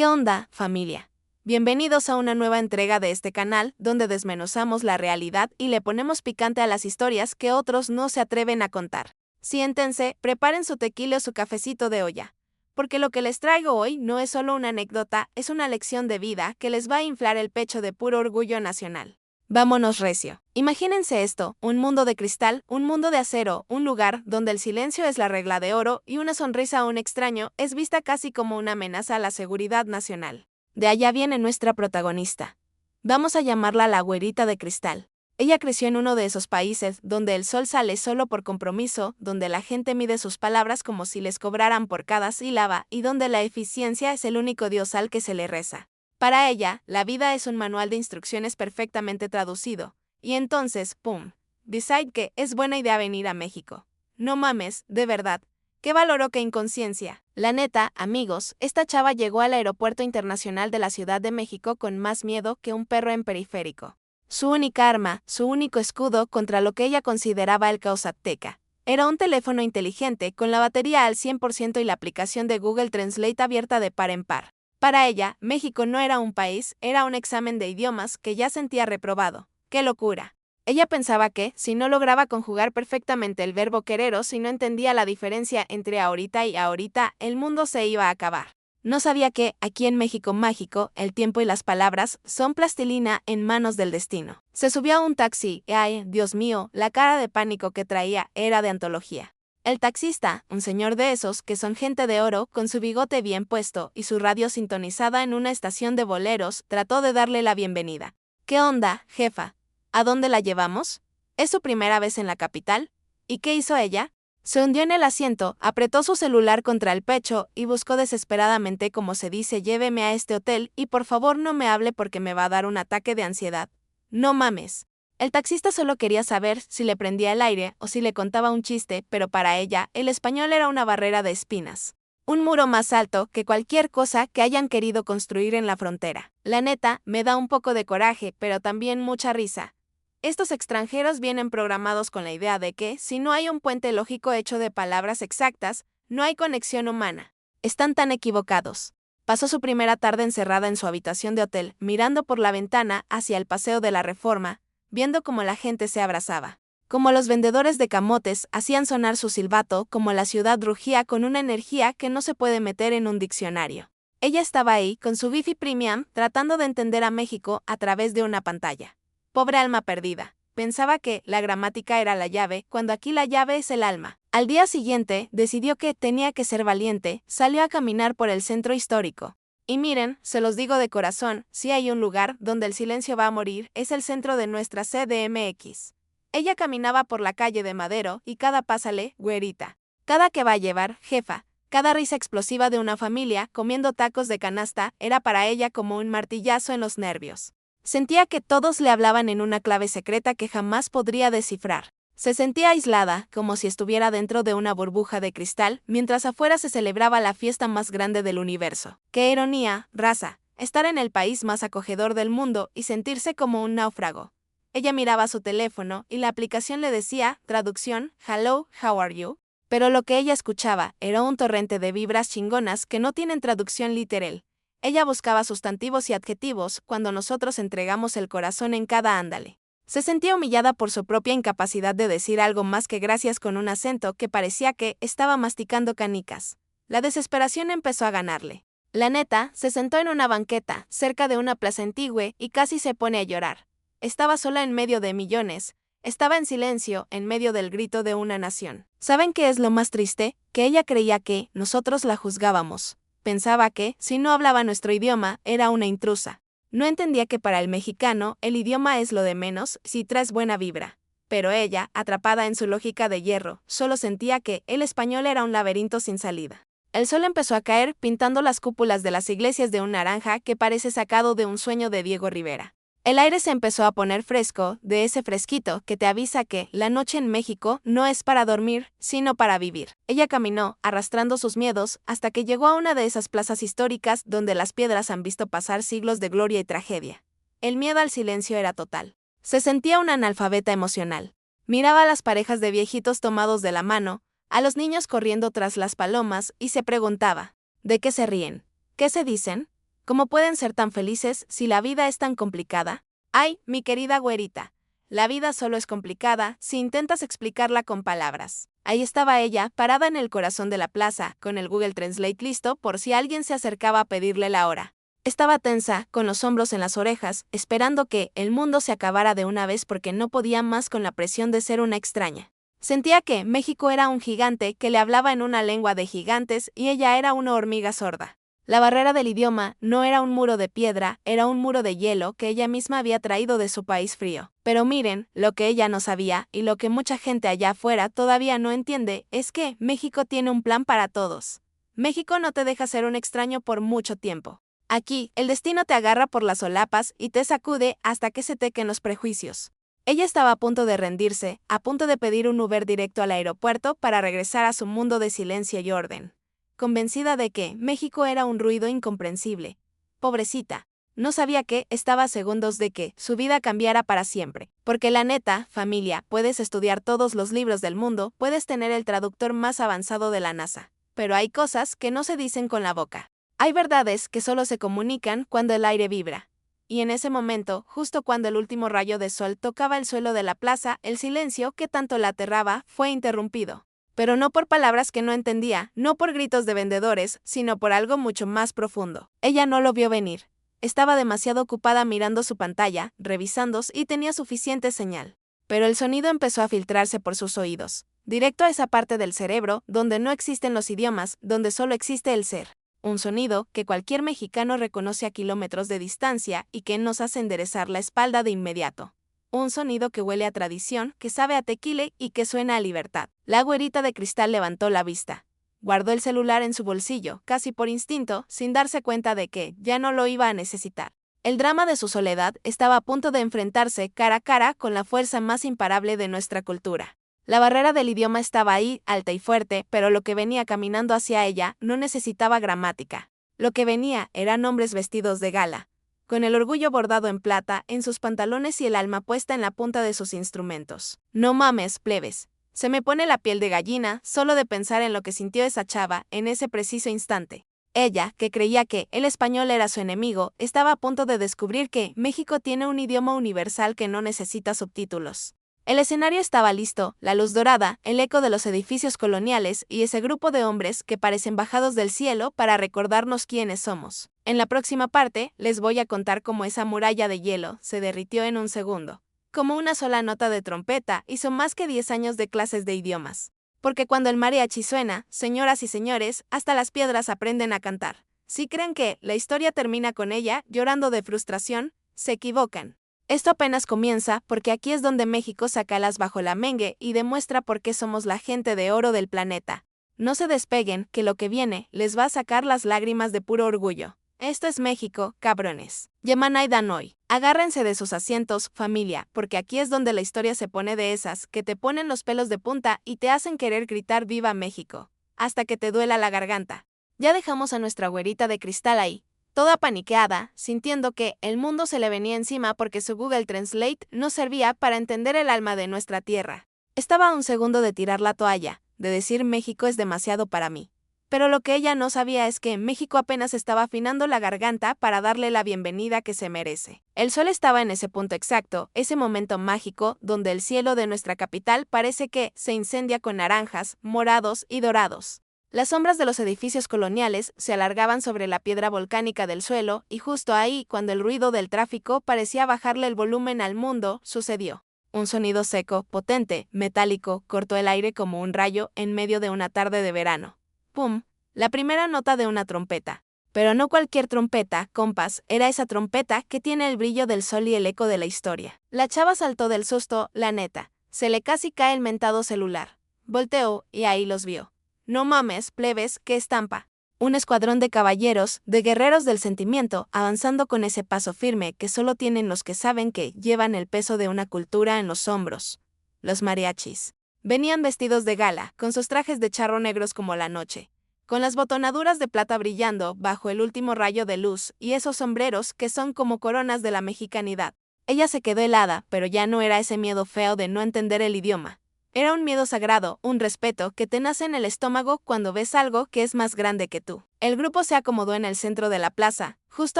¿Qué onda, familia? Bienvenidos a una nueva entrega de este canal, donde desmenuzamos la realidad y le ponemos picante a las historias que otros no se atreven a contar. Siéntense, preparen su tequila o su cafecito de olla, porque lo que les traigo hoy no es solo una anécdota, es una lección de vida que les va a inflar el pecho de puro orgullo nacional. Vámonos recio. Imagínense esto, un mundo de cristal, un mundo de acero, un lugar donde el silencio es la regla de oro y una sonrisa a un extraño es vista casi como una amenaza a la seguridad nacional. De allá viene nuestra protagonista. Vamos a llamarla la güerita de cristal. Ella creció en uno de esos países donde el sol sale solo por compromiso, donde la gente mide sus palabras como si les cobraran por cada sílaba y donde la eficiencia es el único dios al que se le reza. Para ella, la vida es un manual de instrucciones perfectamente traducido. Y entonces, ¡pum! Decide que es buena idea venir a México. No mames, de verdad. ¿Qué valor o qué inconsciencia? La neta, amigos, esta chava llegó al Aeropuerto Internacional de la Ciudad de México con más miedo que un perro en periférico. Su única arma, su único escudo contra lo que ella consideraba el caos azteca, era un teléfono inteligente con la batería al 100% y la aplicación de Google Translate abierta de par en par. Para ella, México no era un país, era un examen de idiomas que ya sentía reprobado. ¡Qué locura! Ella pensaba que, si no lograba conjugar perfectamente el verbo quereros, si no entendía la diferencia entre ahorita y ahorita, el mundo se iba a acabar. No sabía que, aquí en México mágico, el tiempo y las palabras son plastilina en manos del destino. Se subió a un taxi y, ay, Dios mío, la cara de pánico que traía era de antología. El taxista, un señor de esos que son gente de oro, con su bigote bien puesto y su radio sintonizada en una estación de boleros, trató de darle la bienvenida. ¿Qué onda, jefa? ¿A dónde la llevamos? ¿Es su primera vez en la capital? ¿Y qué hizo ella? Se hundió en el asiento, apretó su celular contra el pecho y buscó desesperadamente como se dice lléveme a este hotel y por favor no me hable porque me va a dar un ataque de ansiedad. No mames. El taxista solo quería saber si le prendía el aire o si le contaba un chiste, pero para ella, el español era una barrera de espinas. Un muro más alto que cualquier cosa que hayan querido construir en la frontera. La neta, me da un poco de coraje, pero también mucha risa. Estos extranjeros vienen programados con la idea de que, si no hay un puente lógico hecho de palabras exactas, no hay conexión humana. Están tan equivocados. Pasó su primera tarde encerrada en su habitación de hotel, mirando por la ventana hacia el Paseo de la Reforma, viendo cómo la gente se abrazaba. Como los vendedores de camotes hacían sonar su silbato, como la ciudad rugía con una energía que no se puede meter en un diccionario. Ella estaba ahí, con su Wi-Fi Premium, tratando de entender a México a través de una pantalla. Pobre alma perdida. Pensaba que la gramática era la llave, cuando aquí la llave es el alma. Al día siguiente, decidió que tenía que ser valiente, salió a caminar por el centro histórico. Y miren, se los digo de corazón, si hay un lugar donde el silencio va a morir, es el centro de nuestra CDMX. Ella caminaba por la calle de Madero y cada pásale, güerita. Cada que va a llevar, jefa. Cada risa explosiva de una familia comiendo tacos de canasta era para ella como un martillazo en los nervios. Sentía que todos le hablaban en una clave secreta que jamás podría descifrar. Se sentía aislada, como si estuviera dentro de una burbuja de cristal, mientras afuera se celebraba la fiesta más grande del universo. ¡Qué ironía, raza! Estar en el país más acogedor del mundo y sentirse como un náufrago. Ella miraba su teléfono y la aplicación le decía, traducción, Hello, how are you? Pero lo que ella escuchaba era un torrente de vibras chingonas que no tienen traducción literal. Ella buscaba sustantivos y adjetivos cuando nosotros entregamos el corazón en cada ándale. Se sentía humillada por su propia incapacidad de decir algo más que gracias con un acento que parecía que estaba masticando canicas. La desesperación empezó a ganarle. La neta, se sentó en una banqueta, cerca de una plaza antigua y casi se pone a llorar. Estaba sola en medio de millones. Estaba en silencio, en medio del grito de una nación. ¿Saben qué es lo más triste? Que ella creía que nosotros la juzgábamos. Pensaba que, si no hablaba nuestro idioma, era una intrusa. No entendía que para el mexicano, el idioma es lo de menos si traes buena vibra. Pero ella, atrapada en su lógica de hierro, solo sentía que el español era un laberinto sin salida. El sol empezó a caer, pintando las cúpulas de las iglesias de un naranja que parece sacado de un sueño de Diego Rivera. El aire se empezó a poner fresco, de ese fresquito que te avisa que la noche en México no es para dormir, sino para vivir. Ella caminó, arrastrando sus miedos, hasta que llegó a una de esas plazas históricas donde las piedras han visto pasar siglos de gloria y tragedia. El miedo al silencio era total. Se sentía una analfabeta emocional. Miraba a las parejas de viejitos tomados de la mano, a los niños corriendo tras las palomas y se preguntaba, ¿de qué se ríen? ¿Qué se dicen? ¿Cómo pueden ser tan felices si la vida es tan complicada? Ay, mi querida güerita. La vida solo es complicada si intentas explicarla con palabras. Ahí estaba ella, parada en el corazón de la plaza, con el Google Translate listo por si alguien se acercaba a pedirle la hora. Estaba tensa, con los hombros en las orejas, esperando que el mundo se acabara de una vez porque no podía más con la presión de ser una extraña. Sentía que México era un gigante que le hablaba en una lengua de gigantes y ella era una hormiga sorda. La barrera del idioma no era un muro de piedra, era un muro de hielo que ella misma había traído de su país frío. Pero miren, lo que ella no sabía, y lo que mucha gente allá afuera todavía no entiende, es que México tiene un plan para todos. México no te deja ser un extraño por mucho tiempo. Aquí, el destino te agarra por las solapas y te sacude hasta que se tequen los prejuicios. Ella estaba a punto de rendirse, a punto de pedir un Uber directo al aeropuerto para regresar a su mundo de silencio y orden. Convencida de que México era un ruido incomprensible. Pobrecita, no sabía que estaba a segundos de que su vida cambiara para siempre. Porque la neta, familia, puedes estudiar todos los libros del mundo, puedes tener el traductor más avanzado de la NASA. Pero hay cosas que no se dicen con la boca. Hay verdades que solo se comunican cuando el aire vibra. Y en ese momento, justo cuando el último rayo de sol tocaba el suelo de la plaza, el silencio que tanto la aterraba fue interrumpido. Pero no por palabras que no entendía, no por gritos de vendedores, sino por algo mucho más profundo. Ella no lo vio venir. Estaba demasiado ocupada mirando su pantalla, revisando y tenía suficiente señal. Pero el sonido empezó a filtrarse por sus oídos, directo a esa parte del cerebro donde no existen los idiomas, donde solo existe el ser. Un sonido que cualquier mexicano reconoce a kilómetros de distancia y que nos hace enderezar la espalda de inmediato. Un sonido que huele a tradición, que sabe a tequile y que suena a libertad. La güerita de cristal levantó la vista. Guardó el celular en su bolsillo, casi por instinto, sin darse cuenta de que ya no lo iba a necesitar. El drama de su soledad estaba a punto de enfrentarse cara a cara con la fuerza más imparable de nuestra cultura. La barrera del idioma estaba ahí, alta y fuerte, pero lo que venía caminando hacia ella no necesitaba gramática. Lo que venía eran hombres vestidos de gala, con el orgullo bordado en plata en sus pantalones y el alma puesta en la punta de sus instrumentos. No mames, plebes. Se me pone la piel de gallina solo de pensar en lo que sintió esa chava en ese preciso instante. Ella, que creía que el español era su enemigo, estaba a punto de descubrir que México tiene un idioma universal que no necesita subtítulos. El escenario estaba listo, la luz dorada, el eco de los edificios coloniales y ese grupo de hombres que parecen bajados del cielo para recordarnos quiénes somos. En la próxima parte, les voy a contar cómo esa muralla de hielo se derritió en un segundo. Como una sola nota de trompeta hizo más que 10 años de clases de idiomas. Porque cuando el mariachi suena, señoras y señores, hasta las piedras aprenden a cantar. Si creen que la historia termina con ella llorando de frustración, se equivocan. Esto apenas comienza porque aquí es donde México saca las bajo la mengue y demuestra por qué somos la gente de oro del planeta. No se despeguen, que lo que viene les va a sacar las lágrimas de puro orgullo. Esto es México, cabrones. Yemanay Danoy. Agárrense de sus asientos, familia, porque aquí es donde la historia se pone de esas que te ponen los pelos de punta y te hacen querer gritar ¡Viva México! Hasta que te duela la garganta. Ya dejamos a nuestra güerita de cristal ahí, toda paniqueada, sintiendo que el mundo se le venía encima porque su Google Translate no servía para entender el alma de nuestra tierra. Estaba a un segundo de tirar la toalla, de decir México es demasiado para mí. Pero lo que ella no sabía es que México apenas estaba afinando la garganta para darle la bienvenida que se merece. El sol estaba en ese punto exacto, ese momento mágico, donde el cielo de nuestra capital parece que se incendia con naranjas, morados y dorados. Las sombras de los edificios coloniales se alargaban sobre la piedra volcánica del suelo y justo ahí, cuando el ruido del tráfico parecía bajarle el volumen al mundo, sucedió. Un sonido seco, potente, metálico, cortó el aire como un rayo en medio de una tarde de verano. ¡Pum! La primera nota de una trompeta. Pero no cualquier trompeta, compas, era esa trompeta que tiene el brillo del sol y el eco de la historia. La chava saltó del susto, la neta. Se le casi cae el mentado celular. Volteó y ahí los vio. No mames, plebes, qué estampa. Un escuadrón de caballeros, de guerreros del sentimiento, avanzando con ese paso firme que solo tienen los que saben que llevan el peso de una cultura en los hombros. Los mariachis. Venían vestidos de gala, con sus trajes de charro negros como la noche, con las botonaduras de plata brillando bajo el último rayo de luz y esos sombreros que son como coronas de la mexicanidad. Ella se quedó helada, pero ya no era ese miedo feo de no entender el idioma. Era un miedo sagrado, un respeto que te nace en el estómago cuando ves algo que es más grande que tú. El grupo se acomodó en el centro de la plaza, justo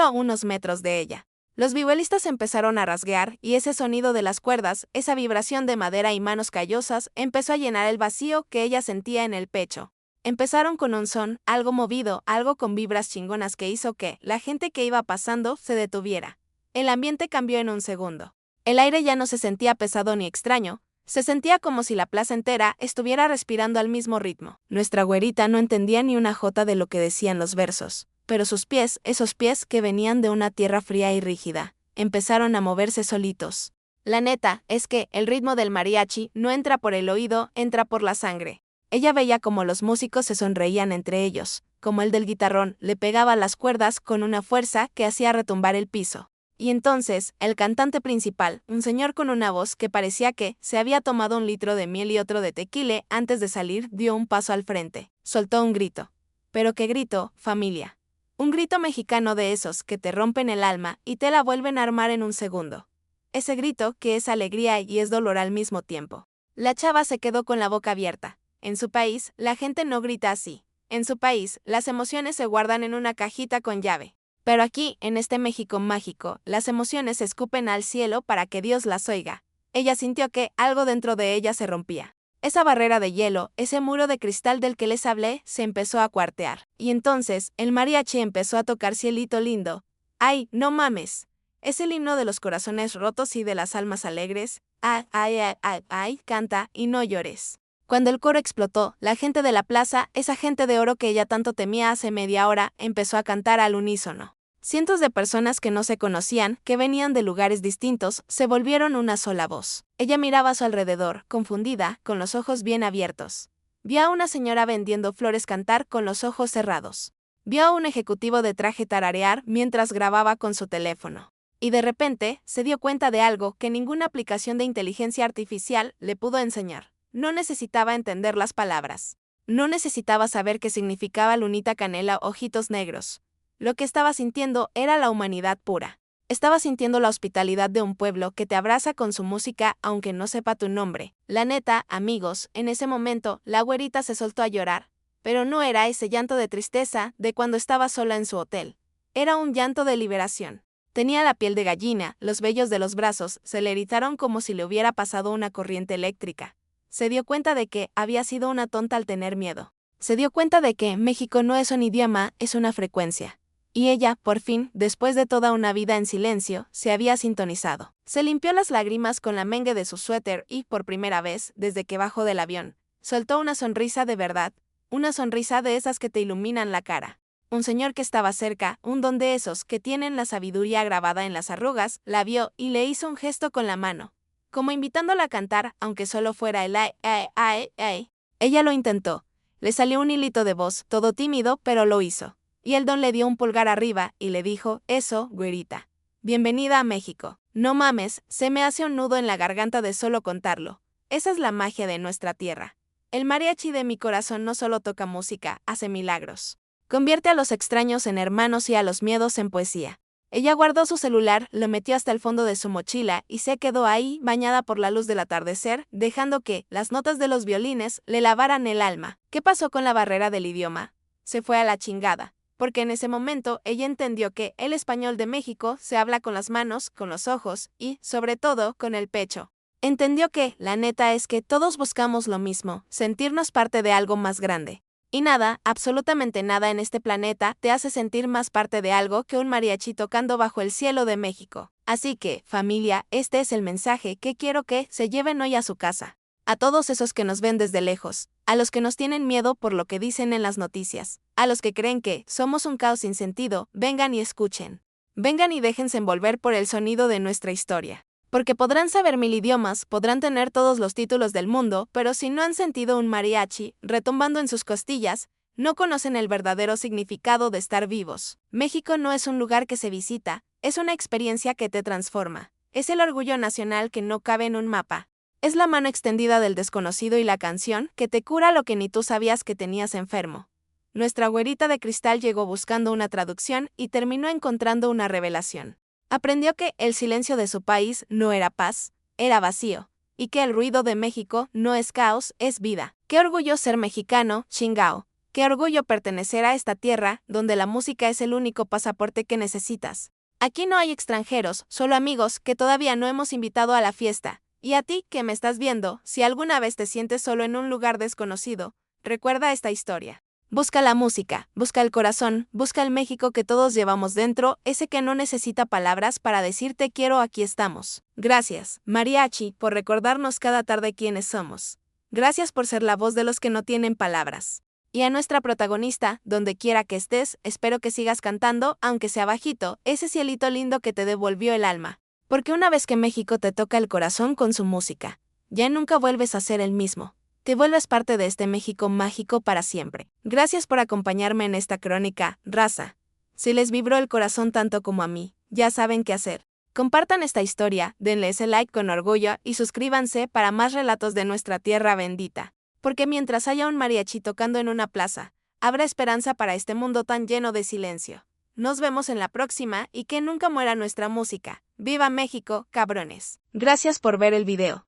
a unos metros de ella. Los vihuelistas empezaron a rasguear y ese sonido de las cuerdas, esa vibración de madera y manos callosas, empezó a llenar el vacío que ella sentía en el pecho. Empezaron con un son, algo movido, algo con vibras chingonas que hizo que la gente que iba pasando se detuviera. El ambiente cambió en un segundo. El aire ya no se sentía pesado ni extraño, se sentía como si la plaza entera estuviera respirando al mismo ritmo. Nuestra güerita no entendía ni una jota de lo que decían los versos, pero sus pies, esos pies que venían de una tierra fría y rígida, empezaron a moverse solitos. La neta es que el ritmo del mariachi no entra por el oído, entra por la sangre. Ella veía como los músicos se sonreían entre ellos, como el del guitarrón le pegaba las cuerdas con una fuerza que hacía retumbar el piso. Y entonces, el cantante principal, un señor con una voz que parecía que se había tomado un litro de miel y otro de tequila antes de salir, dio un paso al frente. Soltó un grito. ¿Pero qué grito, familia? Un grito mexicano de esos que te rompen el alma y te la vuelven a armar en un segundo. Ese grito que es alegría y es dolor al mismo tiempo. La chava se quedó con la boca abierta. En su país, la gente no grita así. En su país, las emociones se guardan en una cajita con llave. Pero aquí, en este México mágico, las emociones se escupen al cielo para que Dios las oiga. Ella sintió que algo dentro de ella se rompía. Esa barrera de hielo, ese muro de cristal del que les hablé, se empezó a cuartear. Y entonces, el mariachi empezó a tocar Cielito Lindo. ¡Ay, no mames! Es el himno de los corazones rotos y de las almas alegres. ¡Ay, ay, ay, ay, ay! Canta y no llores. Cuando el coro explotó, la gente de la plaza, esa gente de oro que ella tanto temía hace media hora, empezó a cantar al unísono. Cientos de personas que no se conocían, que venían de lugares distintos, se volvieron una sola voz. Ella miraba a su alrededor, confundida, con los ojos bien abiertos. Vio a una señora vendiendo flores cantar con los ojos cerrados. Vio a un ejecutivo de traje tararear mientras grababa con su teléfono. Y de repente, se dio cuenta de algo que ninguna aplicación de inteligencia artificial le pudo enseñar. No necesitaba entender las palabras. No necesitaba saber qué significaba lunita canela ojitos negros. Lo que estaba sintiendo era la humanidad pura. Estaba sintiendo la hospitalidad de un pueblo que te abraza con su música aunque no sepa tu nombre. La neta, amigos, en ese momento, la güerita se soltó a llorar. Pero no era ese llanto de tristeza de cuando estaba sola en su hotel. Era un llanto de liberación. Tenía la piel de gallina, los vellos de los brazos se le erizaron como si le hubiera pasado una corriente eléctrica. Se dio cuenta de que había sido una tonta al tener miedo. Se dio cuenta de que México no es un idioma, es una frecuencia. Y ella, por fin, después de toda una vida en silencio, se había sintonizado. Se limpió las lágrimas con la mengue de su suéter y, por primera vez, desde que bajó del avión, soltó una sonrisa de verdad, una sonrisa de esas que te iluminan la cara. Un señor que estaba cerca, un don de esos que tienen la sabiduría grabada en las arrugas, la vio y le hizo un gesto con la mano, como invitándola a cantar, aunque solo fuera el ay, ay, ay, ay. Ella lo intentó. Le salió un hilito de voz, todo tímido, pero lo hizo. Y el don le dio un pulgar arriba y le dijo, eso, güerita. Bienvenida a México. No mames, se me hace un nudo en la garganta de solo contarlo. Esa es la magia de nuestra tierra. El mariachi de mi corazón no solo toca música, hace milagros. Convierte a los extraños en hermanos y a los miedos en poesía. Ella guardó su celular, lo metió hasta el fondo de su mochila y se quedó ahí, bañada por la luz del atardecer, dejando que las notas de los violines le lavaran el alma. ¿Qué pasó con la barrera del idioma? Se fue a la chingada. Porque en ese momento ella entendió que el español de México se habla con las manos, con los ojos y, sobre todo, con el pecho. Entendió que, la neta es que todos buscamos lo mismo, sentirnos parte de algo más grande. Y nada, absolutamente nada en este planeta te hace sentir más parte de algo que un mariachi tocando bajo el cielo de México. Así que, familia, este es el mensaje que quiero que se lleven hoy a su casa. A todos esos que nos ven desde lejos, a los que nos tienen miedo por lo que dicen en las noticias, a los que creen que somos un caos sin sentido, vengan y escuchen. Vengan y déjense envolver por el sonido de nuestra historia. Porque podrán saber 1000 idiomas, podrán tener todos los títulos del mundo, pero si no han sentido un mariachi retumbando en sus costillas, no conocen el verdadero significado de estar vivos. México no es un lugar que se visita, es una experiencia que te transforma. Es el orgullo nacional que no cabe en un mapa. Es la mano extendida del desconocido y la canción que te cura lo que ni tú sabías que tenías enfermo. Nuestra güerita de cristal llegó buscando una traducción y terminó encontrando una revelación. Aprendió que el silencio de su país no era paz, era vacío. y que el ruido de México no es caos, es vida. Qué orgullo ser mexicano, chingao. Qué orgullo pertenecer a esta tierra, donde la música es el único pasaporte que necesitas. Aquí no hay extranjeros, solo amigos que todavía no hemos invitado a la fiesta. Y a ti, que me estás viendo, si alguna vez te sientes solo en un lugar desconocido, recuerda esta historia. Busca la música, busca el corazón, busca el México que todos llevamos dentro, ese que no necesita palabras para decirte quiero, aquí estamos. Gracias, Mariachi, por recordarnos cada tarde quiénes somos. Gracias por ser la voz de los que no tienen palabras. Y a nuestra protagonista, donde quiera que estés, espero que sigas cantando, aunque sea bajito, ese cielito lindo que te devolvió el alma. Porque una vez que México te toca el corazón con su música, ya nunca vuelves a ser el mismo. Te vuelves parte de este México mágico para siempre. Gracias por acompañarme en esta crónica, raza. Si les vibró el corazón tanto como a mí, ya saben qué hacer. Compartan esta historia, denle ese like con orgullo y suscríbanse para más relatos de nuestra tierra bendita. Porque mientras haya un mariachi tocando en una plaza, habrá esperanza para este mundo tan lleno de silencio. Nos vemos en la próxima y que nunca muera nuestra música. ¡Viva México, cabrones! Gracias por ver el video.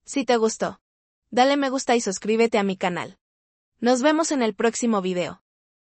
Si te gustó, dale me gusta y suscríbete a mi canal. Nos vemos en el próximo video.